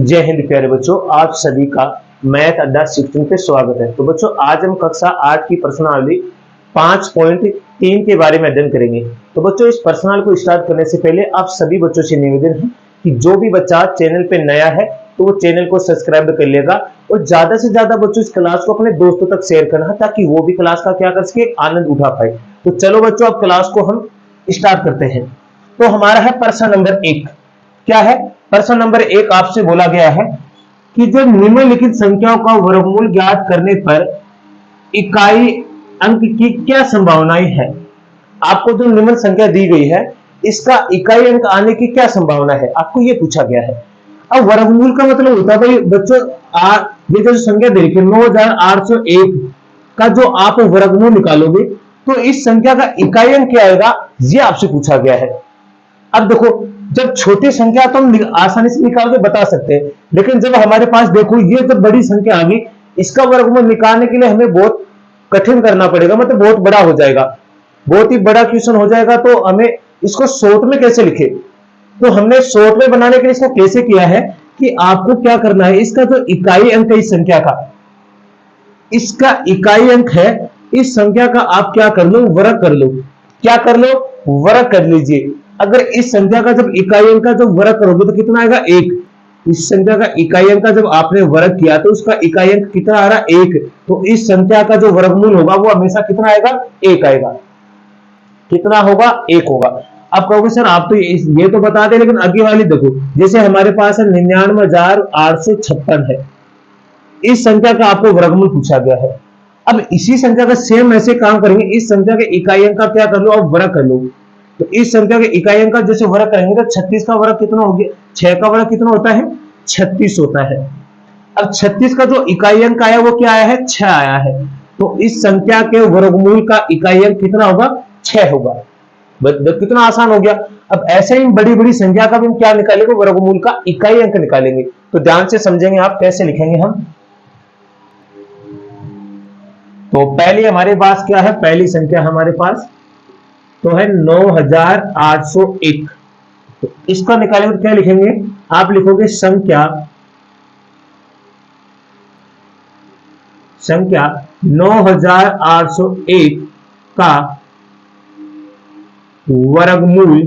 जय हिंद प्यारे बच्चों, आप सभी का मैथ अड्डा 16 पे स्वागत है। तो बच्चों, आज हम कक्षा 8 की प्रश्नावली 5.3 के बारे में अध्ययन करेंगे। तो बच्चों, इस प्रश्नावली को स्टार्ट करने से पहले आप सभी बच्चों से निवेदन है कि जो भी बच्चा चैनल पे नया है तो वो चैनल को सब्सक्राइब कर लेगा और ज्यादा से ज्यादा बच्चों इस क्लास को अपने दोस्तों तक शेयर करना ताकि वो भी क्लास का क्या कर सके, आनंद उठा पाए। तो चलो बच्चों, अब क्लास को हम स्टार्ट करते हैं। तो हमारा है प्रश्न नंबर 1। क्या है? प्रश्न नंबर 1 आपसे बोला गया है कि जो निम्नलिखित संख्याओं का वर्गमूल ज्ञात करने पर इकाई अंक की क्या संभावनाएं है। आपको जो निम्न संख्या दी गई है इसका इकाई अंक आने की क्या संभावना है, आपको ये पूछा गया है। अब वर्गमूल का मतलब होता है भाई बच्चों, ये जो संख्या दे रखी है 9801 का जो आप वर्गमूल निकालोगे तो इस संख्या का इकाई अंक क्या आएगा, ये आपसे पूछा गया है। अब देखो, जब छोटी संख्या तो हम आसानी से निकाल के बता सकते हैं, लेकिन जब हमारे पास देखो ये जब बड़ी संख्या आ गई, इसका वर्गमूल निकालने के लिए हमें बहुत कठिन करना पड़ेगा, मतलब बहुत बड़ा हो जाएगा, बहुत ही बड़ा क्वेश्चन हो जाएगा। तो हमें इसको शॉर्ट में कैसे लिखे, तो हमने शॉर्ट में बनाने के लिए इसको कैसे किया है कि आपको क्या करना है, इसका जो इकाई अंक है इस संख्या का, इसका इकाई अंक है इस संख्या का, आप क्या कर लो, वर्ग कर लो। क्या कर लो? वर्ग कर लीजिए। अगर इस संख्या का जब इकाई अंक का जब वर्ग करोगे तो कितना आएगा? 1। इस संख्या का इकाई अंक का जब आपने वर्ग किया तो उसका इकाई अंक कितना आ रहा? 1। तो इस संख्या का जो वर्गमूल होगा वो हमेशा कितना आएगा? 1 आएगा। कितना होगा? 1 होगा। आप कहोगे सर आप तो ये तो बता दे, लेकिन आगे वाली देखो, जैसे हमारे पास है 99,856 है, इस संख्या का आपको वर्गमूल पूछा गया है। अब इसी संख्या का सेम ऐसे काम करेंगे, इस संख्या के इकाई अंक का क्या कर लो, अब वर्ग कर लो। तो इस संख्या के इकाई अंक का जैसे वर्ग करेंगे तो 36 का वर्ग कितना हो गया? 6 का वर्ग कितना होता है? 36 होता है। अब 36 का जो इकाई अंक आया वो क्या आया है? 6 आया है। तो इस संख्या के वर्गमूल का इकाई अंक कितना होगा? 6 होगा। कितना आसान हो गया। अब ऐसे ही बड़ी बड़ी संख्या का भी हम क्या निकालेंगे? वर्गमूल का इकाई अंक निकालेंगे। तो ध्यान से समझेंगे आप कैसे लिखेंगे हम। तो पहली हमारे पास क्या है? पहली संख्या हमारे पास तो है 9801। तो इसका निकालेंगे तो क्या लिखेंगे? आप लिखोगे संख्या 9801 का वर्गमूल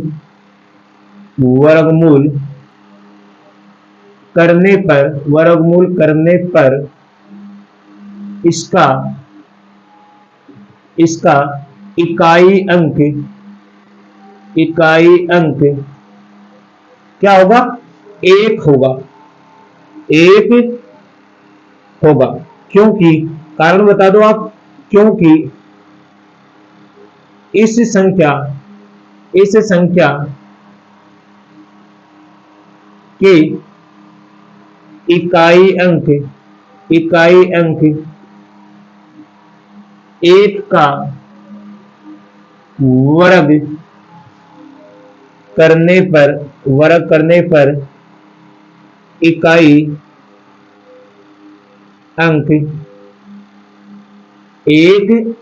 करने पर इसका इकाई अंक क्या होगा? 1 होगा। 1 होगा। क्योंकि कारण बता दो आप। क्योंकि इस संख्या के इकाई अंक 1 का वर्ग करने पर इकाई अंक 1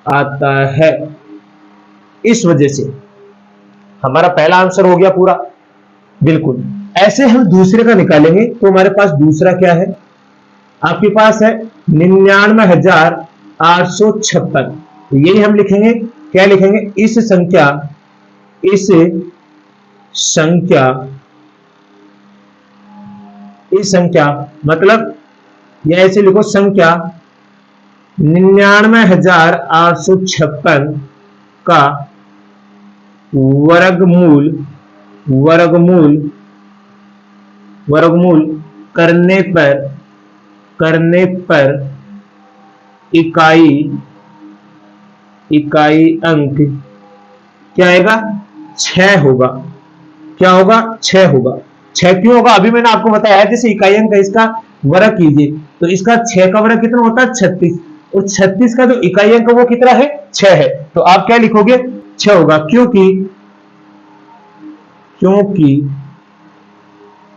आता है। इस वजह से हमारा पहला आंसर हो गया पूरा। बिल्कुल ऐसे हम दूसरे का निकालेंगे। तो हमारे पास दूसरा क्या है? आपके पास है 99,856। तो यही हम लिखेंगे। क्या लिखेंगे? इस संख्या मतलब या ऐसे लिखो, संख्या 99,856 का वर्गमूल करने पर इकाई अंक क्या आएगा? 6 होगा। क्या होगा? 6 होगा। 6 क्यों होगा? अभी मैंने आपको बताया है, जैसे इकाई अंक है इसका वर्ग कीजिए तो इसका 6 का वर्ग कितना होता है? 36। और 36 का जो इकाई अंक वो कितना है? 6 है। तो आप क्या लिखोगे? 6 होगा। क्योंकि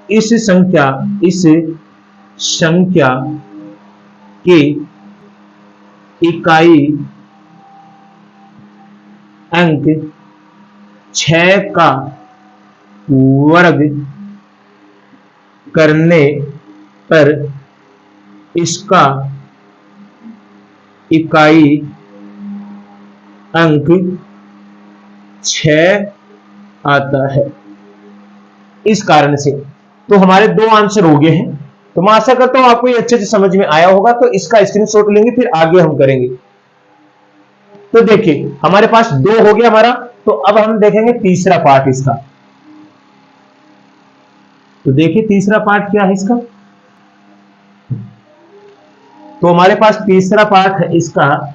इस संख्या के इकाई अंक 6 का वर्ग करने पर इसका इकाई अंक 6 आता है। इस कारण से तो हमारे दो आंसर हो गए हैं। तो मैं आशा करता हूं आपको ये अच्छे से समझ में आया होगा। तो इसका स्क्रीनशॉट लेंगे, फिर आगे हम करेंगे। तो देखिए हमारे पास दो हो गया हमारा। तो अब हम देखेंगे तीसरा पार्ट इसका। तो देखिए तीसरा पार्ट क्या है इसका। तो हमारे पास तीसरा पार्ट है इसका।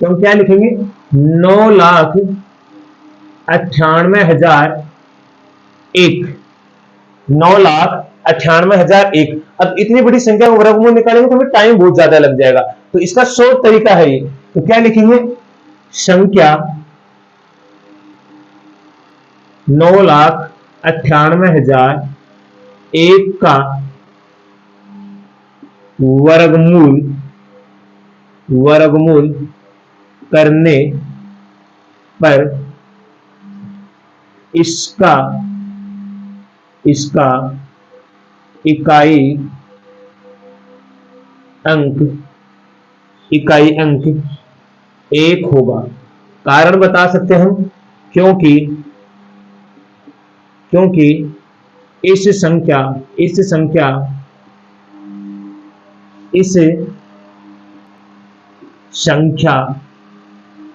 तो हम क्या लिखेंगे, 9,98,001। 9,98,001। अब इतनी बड़ी संख्या को वर्गमूल निकालेंगे तो हमें टाइम बहुत ज्यादा लग जाएगा। तो इसका शॉर्ट तरीका है ये। तो क्या लिखेंगे, संख्या 9,98,001 का वर्गमूल करने पर इसका इकाई अंक 1 होगा। कारण बता सकते हैं हम, क्योंकि इस संख्या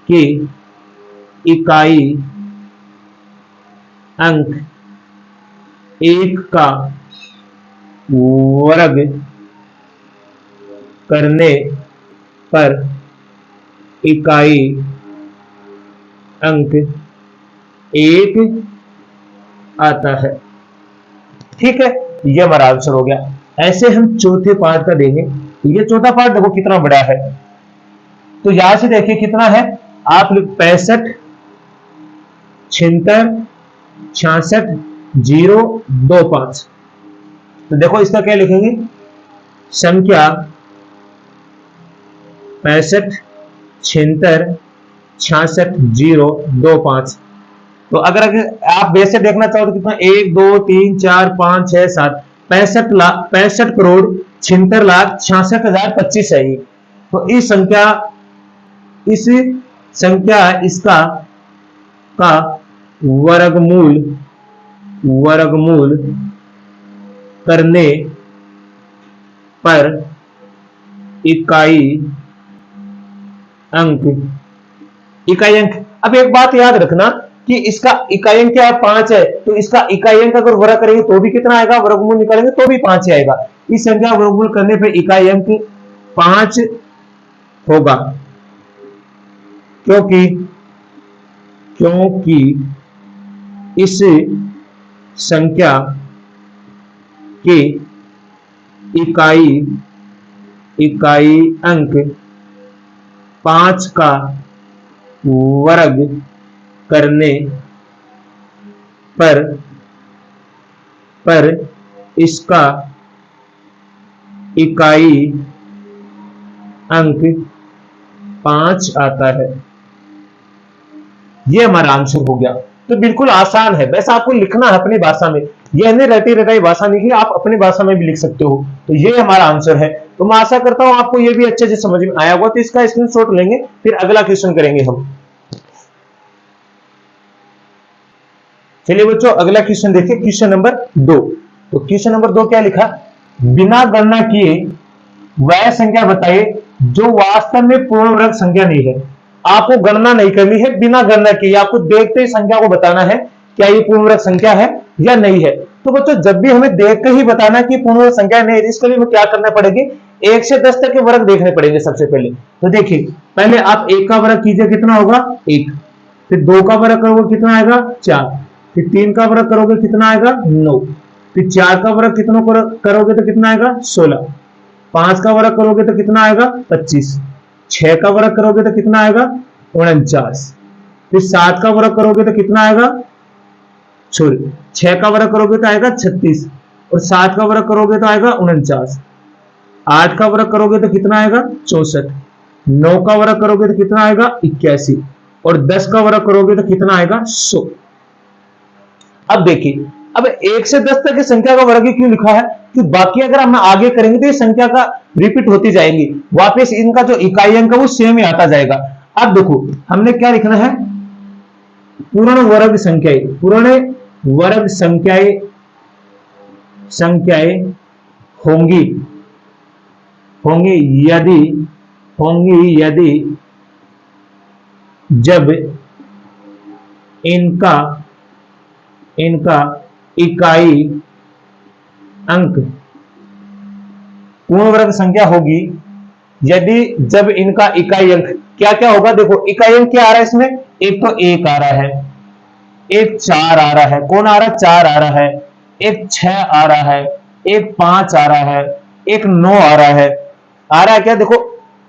की इकाई अंक 1 का वर्ग करने पर इकाई अंक 1 आता है। ठीक है, ये हमारा आंसर हो गया। ऐसे हम चौथे पार्ट का देंगे। तो ये चौथा पार्ट देखो कितना बड़ा है। तो यहां से देखिए कितना है, आप 65, 76, 66, 0, 2, 5। तो देखो इसका क्या लिखेंगे, संख्या 65, 76, 66, 0, 2, 5। तो अगर आप वैसे देखना चाहो तो कितना, 1, 2, 3, 4, 5, 6, 7, 65 करोड़ 76,66,025 है ये। तो इस संख्या इसका का वर्गमूल करने पर इकाई अंक। अब एक बात याद रखना कि इसका इकाई अंक क्या है, 5 है। तो इसका इकाई अंक अगर वर्ग करेंगे तो भी कितना आएगा, वर्गमूल निकालेंगे तो भी 5 ही आएगा। इस संख्या वर्गमूल करने पर इकाई अंक 5 होगा, क्योंकि इस संख्या के इकाई अंक 5 का वर्ग करने पर इसका इकाई अंक 5 आता है। ये हमारा आंसर हो गया। तो बिल्कुल आसान है, बस आपको लिखना है अपनी भाषा में। ये नहीं रटी रटाई भाषा नहीं, आप अपनी भाषा में भी लिख सकते हो। तो ये हमारा आंसर है। तो मैं आशा करता हूं आपको ये भी अच्छे से समझ में आया होगा। तो इसका स्क्रीनशॉट लेंगे, फिर अगला क्वेश्चन करेंगे हम। चलिए बच्चों अगला क्वेश्चन देखिए, क्वेश्चन नंबर 2। तो क्वेश्चन नंबर 2 क्या लिखा, बिना गणना किए वह संख्या बताइए जो वास्तव में पूर्ण वर्ग संख्या नहीं है। आपको गणना नहीं करनी है, बिना गणना किए आपको देखते ही संख्या को बताना है क्या ये पूर्ण वर्ग संख्या है या नहीं है। तो बच्चों जब भी हमें देख कर ही बताना है कि पूर्ण वर्ग संख्या नहीं है, इसके लिए हमें क्या करना पड़ेगी, 1 से 10 तक के वर्ग देखने पड़ेंगे सबसे पहले। तो देखिए पहले आप 1 का वर्ग कीजिए, कितना होगा 1। फिर 2 का वर्ग करोगे कितना आएगा 4। फिर 3 का वर्ग करोगे कितना आएगा 9। फिर 4 का वर्ग कितनों करोगे तो कितना आएगा 16। 5 का वर्ग करोगे तो कितना आएगा 25। 6 का वर्ग करोगे तो कितना आएगा 49। फिर 7 का वर्ग करोगे तो कितना आएगा, सॉरी 6 का वर्ग करोगे तो आएगा 36। और 7 का वर्ग करोगे तो आएगा 49। 8 का वर्ग करोगे तो कितना आएगा 64। 9 का वर्ग करोगे तो कितना आएगा 81। और 10 का वर्ग करोगे तो कितना आएगा 100। अब देखिए अब 1 से 10 तक की संख्या का वर्ग क्यों लिखा है, कि बाकी अगर हम आगे करेंगे तो ये संख्या का रिपीट होती जाएंगी, वापस इनका जो इकाई अंक है वो सेम ही आता जाएगा। अब देखो हमने क्या लिखना है, पूर्ण वर्ग संख्याएं, पूर्ण वर्ग संख्याएं संख्याएं होंगी यदि जब इनका इकाई अंक पूर्ण वर्ग संख्या होगी, यदि जब इनका इकाई अंक क्या क्या होगा। देखो इकाई अंक क्या आ रहा है इसमें, एक तो 1 आ रहा है, एक 4 आ रहा है, कौन आ रहा है, 4 आ रहा है, एक 6 आ रहा है, एक 5 आ रहा है, एक 9 आ रहा है। आ रहा है क्या, देखो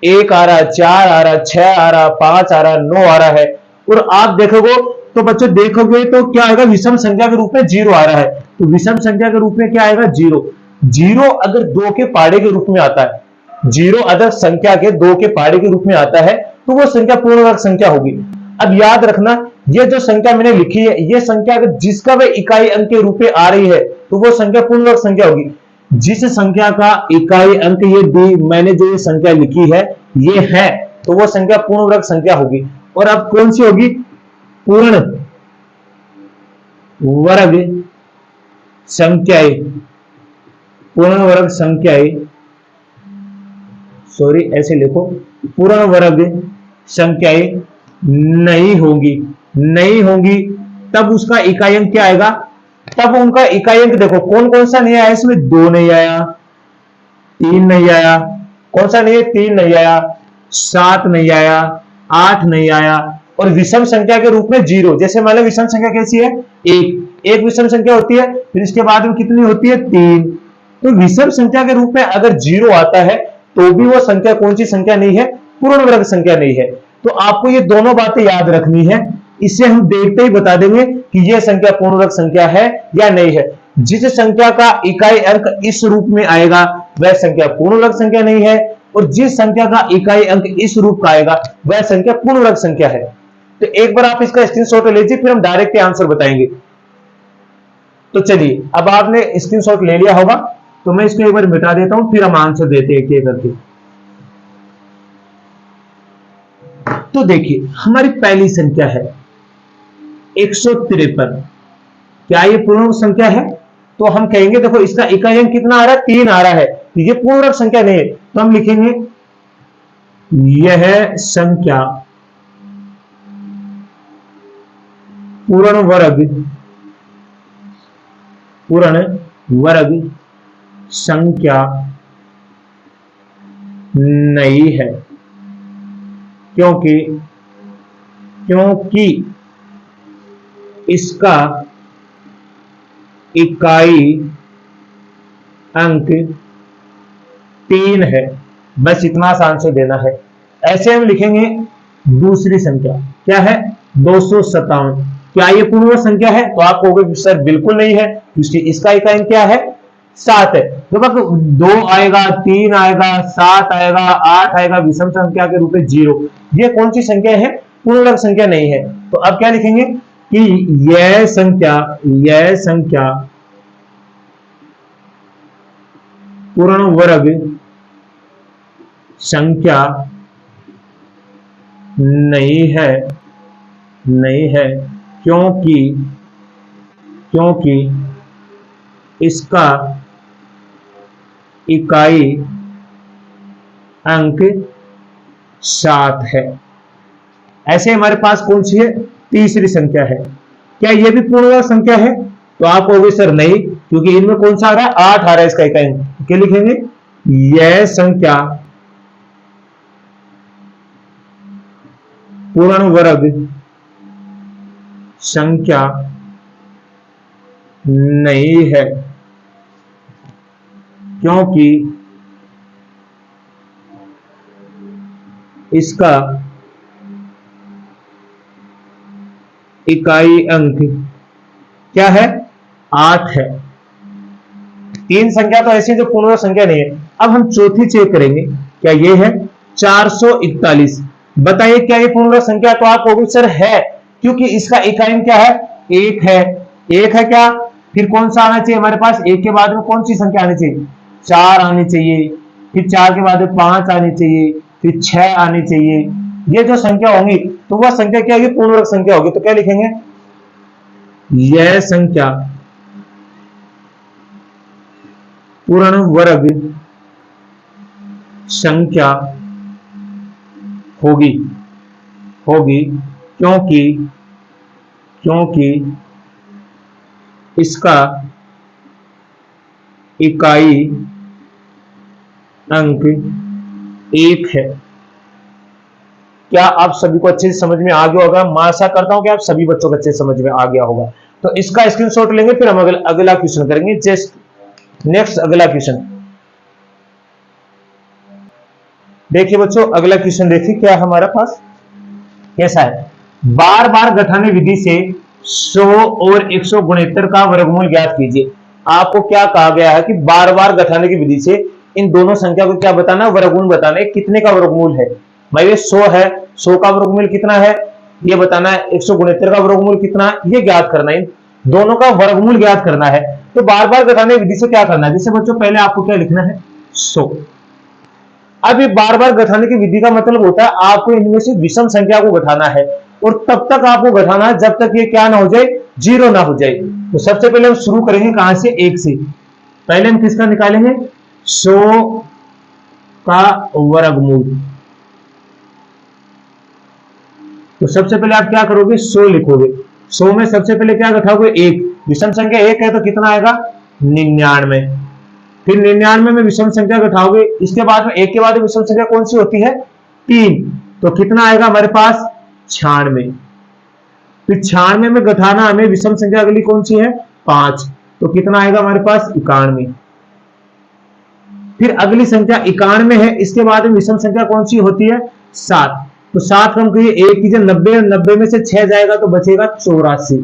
1 आ रहा है, 4 आ रहा है, 6 आ रहा है, 5 आ रहा है, 9 आ रहा है। और आप देखोगे तो बच्चों देखोगे तो क्या आएगा, विषम संख्या के रूप में 0 आ रहा है। तो विषम संख्या के रूप में क्या आएगा, 0। 0 अगर 2 के पहाड़े के रूप में आता है, 0 अगर संख्या के 2 के पहाड़े के रूप में आता है तो वो संख्या पूर्ण वर्ग संख्या होगी। अब याद रखना, ये जो संख्या मैंने लिखी है, ये संख्या अगर जिसका वह इकाई अंक के रूप में आ रही है तो वो संख्या पूर्ण वर्ग संख्या होगी। जिस संख्या का इकाई अंक ये दी, मैंने जो ये संख्या लिखी है ये है, तो वो संख्या पूर्ण वर्ग संख्या होगी। और अब कौन सी होगी, पूर्ण वर्ग संख्याएं, पूर्ण वर्ग संख्याएं, सॉरी ऐसे लिखो, पूर्ण वर्ग संख्याएं नहीं होंगी, तब उसका इकाई अंक क्या आएगा, तब उनका इकाई अंक देखो कौन कौन सा नहीं आया इसमें, 2 नहीं आया, 3 नहीं आया, कौन सा नहीं है, 3 नहीं आया, 7 नहीं आया, 8 नहीं आया, और विषम संख्या के रूप में 0। जैसे मान लो विषम संख्या कैसी है, एक विषम संख्या होती है, फिर इसके बाद में कितनी होती है, 3। तो विषम संख्या के रूप में अगर 0 आता है तो भी वो संख्या कौन सी संख्या नहीं है, पूर्ण वर्ग संख्या नहीं है। तो आपको ये दोनों बातें याद रखनी है, इससे हम देखते ही बता देंगे कि यह संख्या पूर्ण वर्ग संख्या है या नहीं है। जिस संख्या का इकाई अंक इस रूप में आएगा वह संख्या पूर्ण वर्ग संख्या नहीं है, और जिस संख्या का इकाई अंक इस रूप का आएगा वह संख्या पूर्ण वर्ग संख्या है। तो एक बार आप इसका स्क्रीनशॉट ले लीजिए, फिर हम डायरेक्ट आंसर बताएंगे। तो चलिए अब आपने स्क्रीनशॉट ले लिया होगा, तो मैं इसको एक बार मिटा देता हूं, फिर हम आंसर देते हैं एक करके। तो देखिए हमारी पहली संख्या है 153, क्या ये पूर्ण वर्ग संख्या है, तो हम कहेंगे देखो इसका इकाई अंक कितना आ रहा है, 3 आ रहा है, तो ये पूर्ण वर्ग संख्या नहीं है। तो हम लिखेंगे यह संख्या पूर्ण वर्ग संख्या नहीं है, क्योंकि इसका इकाई अंक 3 है। बस इतना आसान से देना है। ऐसे हम लिखेंगे दूसरी संख्या क्या है, 257, क्या ये पूर्ण वर्ग संख्या है, तो आप कहोगे सर बिल्कुल नहीं है, क्योंकि इसका इकाई अंक क्या है, 7 है। तो 2 आएगा, 3 आएगा, 7 आएगा, 8 आएगा, विषम संख्या के रूप में 0। ये कौन सी संख्या है, पूर्ण वर्ग संख्या नहीं है। तो अब क्या लिखेंगे कि यह संख्या पूर्ण वर्ग संख्या नहीं है, क्योंकि इसका इकाई अंक 7 है। ऐसे हमारे पास कौन सी है, तीसरी संख्या है, क्या यह भी पूर्ण वर्ग संख्या है, तो आप कहोगे सर नहीं, क्योंकि इनमें कौन सा आ रहा है, 8 आ रहा है इसका इकाई अंक। क्या लिखेंगे, यह संख्या पूर्ण वर्ग संख्या नहीं है, क्योंकि इसका इकाई अंक क्या है, 8 है। 3 संख्या तो ऐसी जो पूर्ण वर्ग संख्या नहीं है। अब हम चौथी चेक करेंगे, क्या ये है 441, बताइए क्या ये पूर्ण वर्ग संख्या, तो आप कहोगे सर है, क्योंकि इसका इकाई अंक क्या है, 1 है। 1 है क्या, फिर कौन सा आना चाहिए हमारे पास, एक के बाद में कौन सी संख्या आनी चाहिए, 4 आनी चाहिए, फिर 4 के बाद में 5 आनी चाहिए, फिर 6 आनी चाहिए। ये जो संख्या होंगी तो वह संख्या क्या होगी, पूर्ण वर्ग संख्या होगी। तो क्या लिखेंगे, यह संख्या पूर्ण वर्ग संख्या होगी क्योंकि इसका इकाई अंक 1 है। क्या आप सभी को अच्छे से समझ में आ गया होगा? मैं आशा करता हूं कि आप सभी बच्चों को अच्छे से समझ में आ गया होगा। तो इसका स्क्रीनशॉट लेंगे, फिर हम अगला क्वेश्चन करेंगे। जस्ट नेक्स्ट अगला क्वेश्चन देखिए बच्चों, अगला क्वेश्चन देखिए क्या हमारे पास कैसा है। बार बार घटाने विधि से 100 और 169 का वर्गमूल ज्ञात कीजिए। आपको क्या कहा गया है कि बार बार घटाने की विधि से इन दोनों संख्या को क्या बताना, वर्गमूल बताना है। कितने का वर्गमूल है भाई, ये 100 है, 100 का वर्गमूल कितना है ये बताना है, 169 का वर्गमूल कितना है ये ज्ञात करना है, दोनों का वर्गमूल ज्ञात करना है। तो बार बार घटाने विधि से क्या करना है, जैसे बच्चों पहले आपको क्या लिखना है, 100। अब ये बार बार घटाने की विधि का मतलब होता है आपको इनमें से विषम संख्या को घटाना है, और तब तक आपको घटाना है जब तक ये क्या ना हो जाए, 0 ना हो जाए। तो सबसे पहले हम शुरू करेंगे कहां से, 1 से। पहले हम किसका निकालेंगे, 100 का वर्गमूल। तो सबसे पहले आप क्या करोगे, 100 लिखोगे। 100 में सबसे पहले क्या घटाओगे, 1। विषम संख्या 1 है तो कितना आएगा, 99। फिर 99 में विषम संख्या घटाओगे, इसके बाद में 1 के बाद विषम संख्या कौन सी होती है, 3। तो कितना आएगा हमारे पास, 96। फिर 96 में घटाना हमें विषम संख्या अगली कौन सी है, 5। तो कितना आएगा हमारे पास, 91। फिर अगली संख्या 91 है, इसके बाद में विषम संख्या कौन सी होती है, 7। तो 7 कम करिए, 1 कीजिए, 90, 90 में से 6 जाएगा तो बचेगा 84।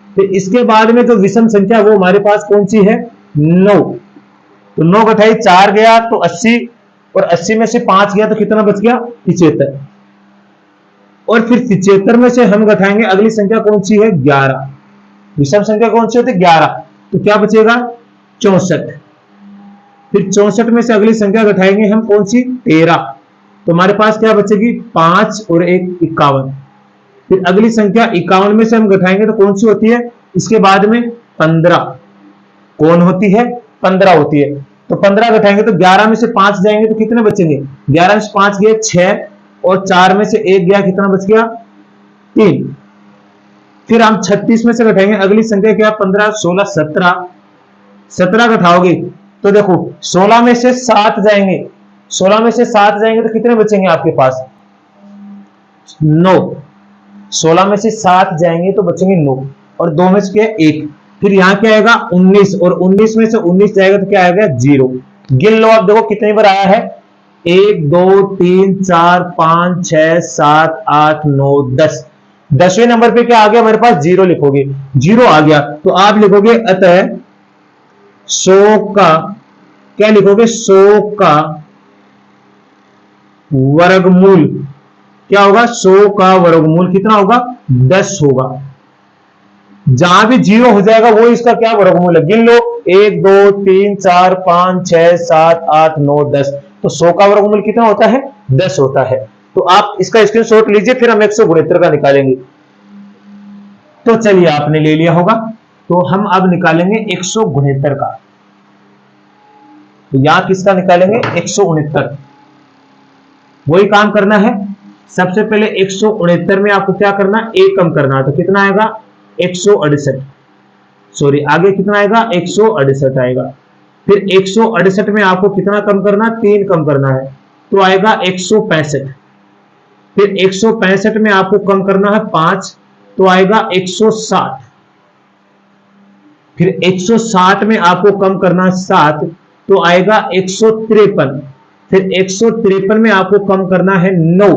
फिर इसके बाद में जो विषम संख्या वो हमारे पास कौन सी है, 9। तो 9 घटाई 4 गया तो 80, और 80 में से 5 गया तो कितना बच गया, 75। और फिर 75 में से हम घटाएंगे अगली संख्या कौन सी है, 11। विषम संख्या कौन सी होती है, 11। तो क्या बचेगा, 64। फिर 64 में से अगली संख्या घटाएंगे हम कौन सी, 13। तो हमारे पास क्या बचेगी, 5 और 1 51। फिर अगली संख्या 51 में से हम घटाएंगे तो कौन सी होती है, इसके बाद में 15। कौन होती है, 15 होती है। तो 15 घटाएंगे तो 11 में से 5 जाएंगे तो कितने बचेंगे, 11 में से 5 गए 6, और 4 में से 1 गया, कितना बच गया, 3। फिर हम 36 में से घटाएंगे अगली संख्या क्या, 15, 16, 17। 17 घटाओगे तो देखो 16 में से 7 जाएंगे, 16 में से 7 जाएंगे तो कितने बचेंगे आपके पास, 9। 16 में से 7 जाएंगे तो बचेंगे 9, और 2 में से क्या, 1। फिर यहां क्या आएगा, 19, और 19 में से 19 जाएगा तो क्या आएगा, 0। गिन लो आप, देखो कितनी बार आया है, 1 2 3 4 5 6 7 8 9 10। 10वें नंबर पे क्या आ गया हमारे पास, 0 लिखोगे, 0 आ गया तो आप लिखोगे अतः 100 का, क्या लिखोगे, 100 का वर्गमूल क्या होगा, 100 का वर्गमूल कितना होगा, 10 होगा। जहां भी 0 हो जाएगा वो इसका क्या वर्गमूल है, गिन लो, 1 2 3 4 5 6 7 8 9 10। तो 100 का वर्गमूल कितना होता है, 10 होता है। तो आप इसका स्क्रीनशॉट लीजिए, फिर हम 169 का निकालेंगे। तो चलिए आपने ले लिया होगा, तो हम अब निकालेंगे 169 का। तो यहां किसका निकालेंगे, 169। वही काम करना है, सबसे पहले 169 में आपको क्या करना है, 1 कम करना है। तो कितना आएगा, 168। सॉरी, आगे कितना आएगा, 168 आएगा। फिर 168 में आपको कितना कम करना है, 3 कम करना है, तो आएगा 165। फिर 165 में आपको कम करना है 5, तो आएगा 160। फिर 160 में आपको कम करना है 7, तो आएगा 153। फिर 153 में आपको कम करना है 9,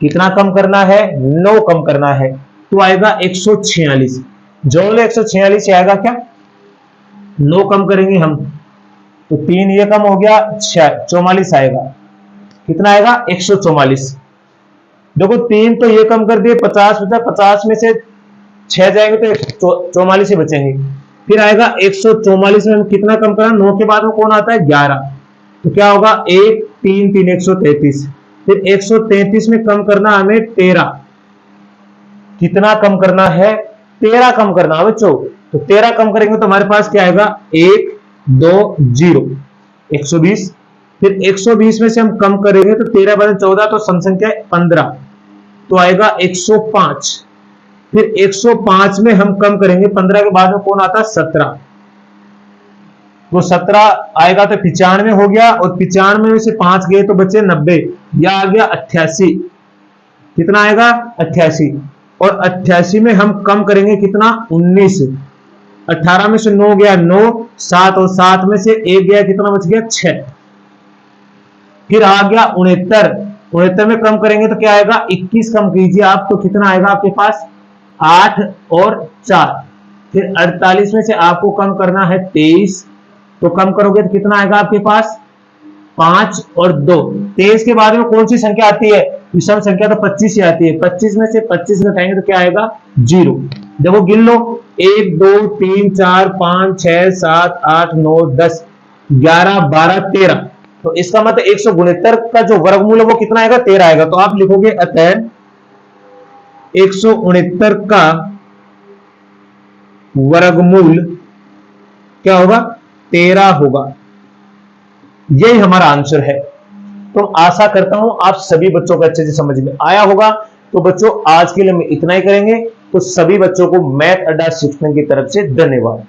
कितना कम करना है, 9 कम करना है, तो आएगा 146। जोड़ लो, 146 आएगा क्या, 9 कम करेंगे हम तो 3 ये कम हो गया, 44 आएगा। कितना आएगा, 144। देखो 3 तो ये कम कर दिए, 50 बचा, 50 में से 6 जाएंगे तो 44 ही बचेंगे। फिर आएगा 144 में हम कितना कम करना, 9 के बाद में कौन आता है 11, तो क्या होगा 1 3 3 133। फिर 133 में कम करना हमें 13, कितना कम करना है 13 कम करना है बच्चों। तो 13 कम करेंगे तो हमारे पास क्या आएगा 1 2 0 120। फिर 120 में से हम कम करेंगे तो 13 बदल 14 तो सम संख्या 15, तो आएगा 105। फिर 105 में हम कम करेंगे 15 के बाद में कौन आता है 17, तो 17 आएगा तो 95 हो गया, और 95 में से 5 गए तो बचे 90, या आ गया 88। कितना आएगा 88, और 88 में हम कम करेंगे कितना 19, 18 में से 9 गया 9, 7 और 7 में से 1 गया कितना बच गया 6। फिर आ गया 69, 69 में कम करेंगे तो क्या आएगा 21, कम कीजिए आप तो कितना आएगा आपके पास 8 और 4। फिर 48 में से आपको कम करना है 23, तो कम करोगे तो कितना आएगा आपके पास 5 और 2। 23 के बाद में कौन सी संख्या आती है, विषम संख्या, तो 25 ही आती है। 25 में से 25 घटाएंगे तो क्या आएगा 0। देखो गिन लो 1 2 3 4 5 6 7 8 9 10 11 12 13, तो इसका मतलब 169 का जो वर्गमूल है वो कितना आएगा 13 आएगा। तो आप लिखोगे अतः 169 का वर्गमूल क्या होगा 13 होगा। यही हमारा आंसर है। तो आशा करता हूं आप सभी बच्चों को अच्छे से समझ में आया होगा। तो बच्चों आज के लिए हम इतना ही करेंगे। तो सभी बच्चों को मैथ अड्डा शिक्षण की तरफ से धन्यवाद।